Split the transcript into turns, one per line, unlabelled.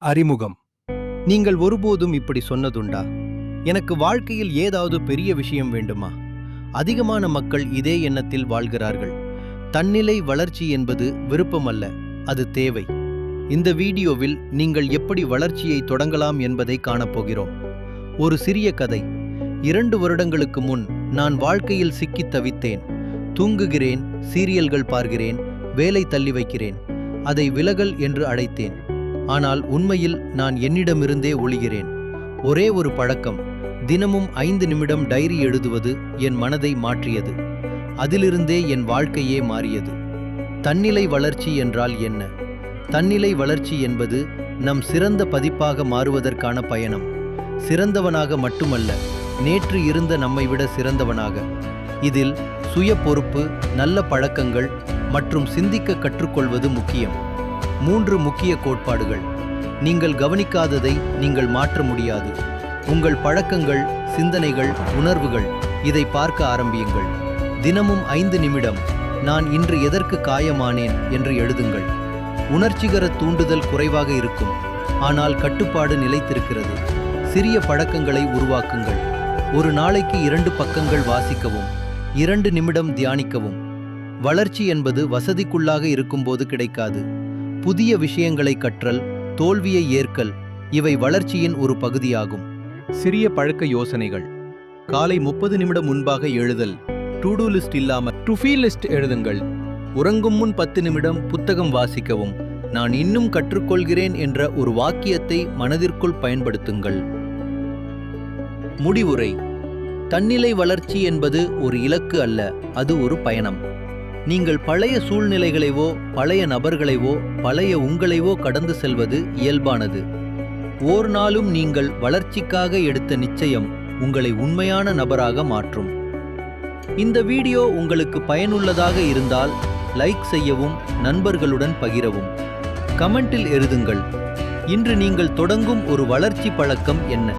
அறிமுகம். நீங்கள் ஒருபோதும் இப்படி சொன்னதுண்டா? எனக்கு வாழ்க்கையில் ஏதாவது பெரிய விஷயம் வேண்டுமா? அதிகமான மக்கள் இதே எண்ணத்தில் வாழ்கிறார்கள். தன்னிலை வளர்ச்சி என்பது விருப்பமல்ல, அது தேவை. இந்த வீடியோவில் நீங்கள் எப்படி வளர்ச்சியை தொடங்கலாம் என்பதை காணப்போகிறோம். ஒரு சிறிய கதை. 2 வருடங்களுக்கு முன் நான் வாழ்க்கையில் சிக்கித் தவித்தேன். தூங்குகிறேன், சீரியல்கள் பார்க்கிறேன், வேலை தள்ளி வைக்கிறேன். அதை விலகல் என்று அழைத்தேன். ஆனால் உண்மையில் நான் என்னிடமிருந்தே ஒளிகிறேன். ஒரே ஒரு பழக்கம், தினமும் 5 நிமிடம் டைரி எழுதுவது என் மனதை மாற்றியது. அதிலிருந்தே என் வாழ்க்கையே மாறியது. தன்னிலை வளர்ச்சி என்றால் என்ன? தன்னிலை வளர்ச்சி என்பது நம் சிறந்த பதிப்பாக மாறுவதற்கான பயணம். சிறந்தவனாக மட்டுமல்ல, நேற்று இருந்த நம்மை விட சிறந்தவனாக. இதில் சுய பொறுப்பு, நல்ல பழக்கங்கள் மற்றும் சிந்திக்க கற்றுக்கொள்வது முக்கியம். 3 முக்கிய கோட்பாடுகள். நீங்கள் கவனிக்காததை நீங்கள் மாற்ற முடியாது. உங்கள் பழக்கங்கள், சிந்தனைகள், உணர்வுகள், இதை பார்க்க ஆரம்பியுங்கள். தினமும் 5 நிமிடம் நான் இன்று எதற்கு காயமானேன் என்று எழுதுங்கள். உணர்ச்சிகர தூண்டுதல் குறைவாக இருக்கும், ஆனால் கட்டுப்பாடு நிலைத்திருக்கிறது. சிறிய பழக்கங்களை உருவாக்குங்கள். ஒரு நாளைக்கு 2 பக்கங்கள் வாசிக்கவும், 2 நிமிடம் தியானிக்கவும். வளர்ச்சி என்பது வசதிக்குள்ளாக இருக்கும்போது கிடைக்காது. புதிய விஷயங்களை கற்றல், தோல்வியை ஏற்கல், இவை வளர்ச்சியின் ஒரு பகுதியாகும். சிறிய பழக்க யோசனைகள். காலை 30 நிமிடம் முன்பாக எழுதல். டு டூ லிஸ்ட் இல்லாமல் டு ஃபீ லிஸ்ட் எழுதுங்கள். உறங்கும் முன் 10 நிமிடம் புத்தகம் வாசிக்கவும். நான் இன்னும் கற்றுக்கொள்கிறேன் என்ற ஒரு வாக்கியத்தை மனதிற்குள் பயன்படுத்துங்கள். முடிவுரை. தன்னிலை வளர்ச்சி என்பது ஒரு இலக்கு அல்ல, அது ஒரு பயணம். நீங்கள் பழைய சூழ்நிலைகளைவோ, பழைய நபர்களைவோ, பழைய உங்களைவோ கடந்து செல்வது இயல்பானது. ஓர் நாளும் நீங்கள் வளர்ச்சிக்காக எடுத்த நிச்சயம் உங்களை உண்மையான நபராக மாற்றும். இந்த வீடியோ உங்களுக்கு பயனுள்ளதாக இருந்தால் லைக் செய்யவும், நண்பர்களுடன் பகிரவும். கமெண்டில் எழுதுங்கள். இன்று நீங்கள் தொடங்கும் ஒரு வளர்ச்சி பழக்கம் என்ன?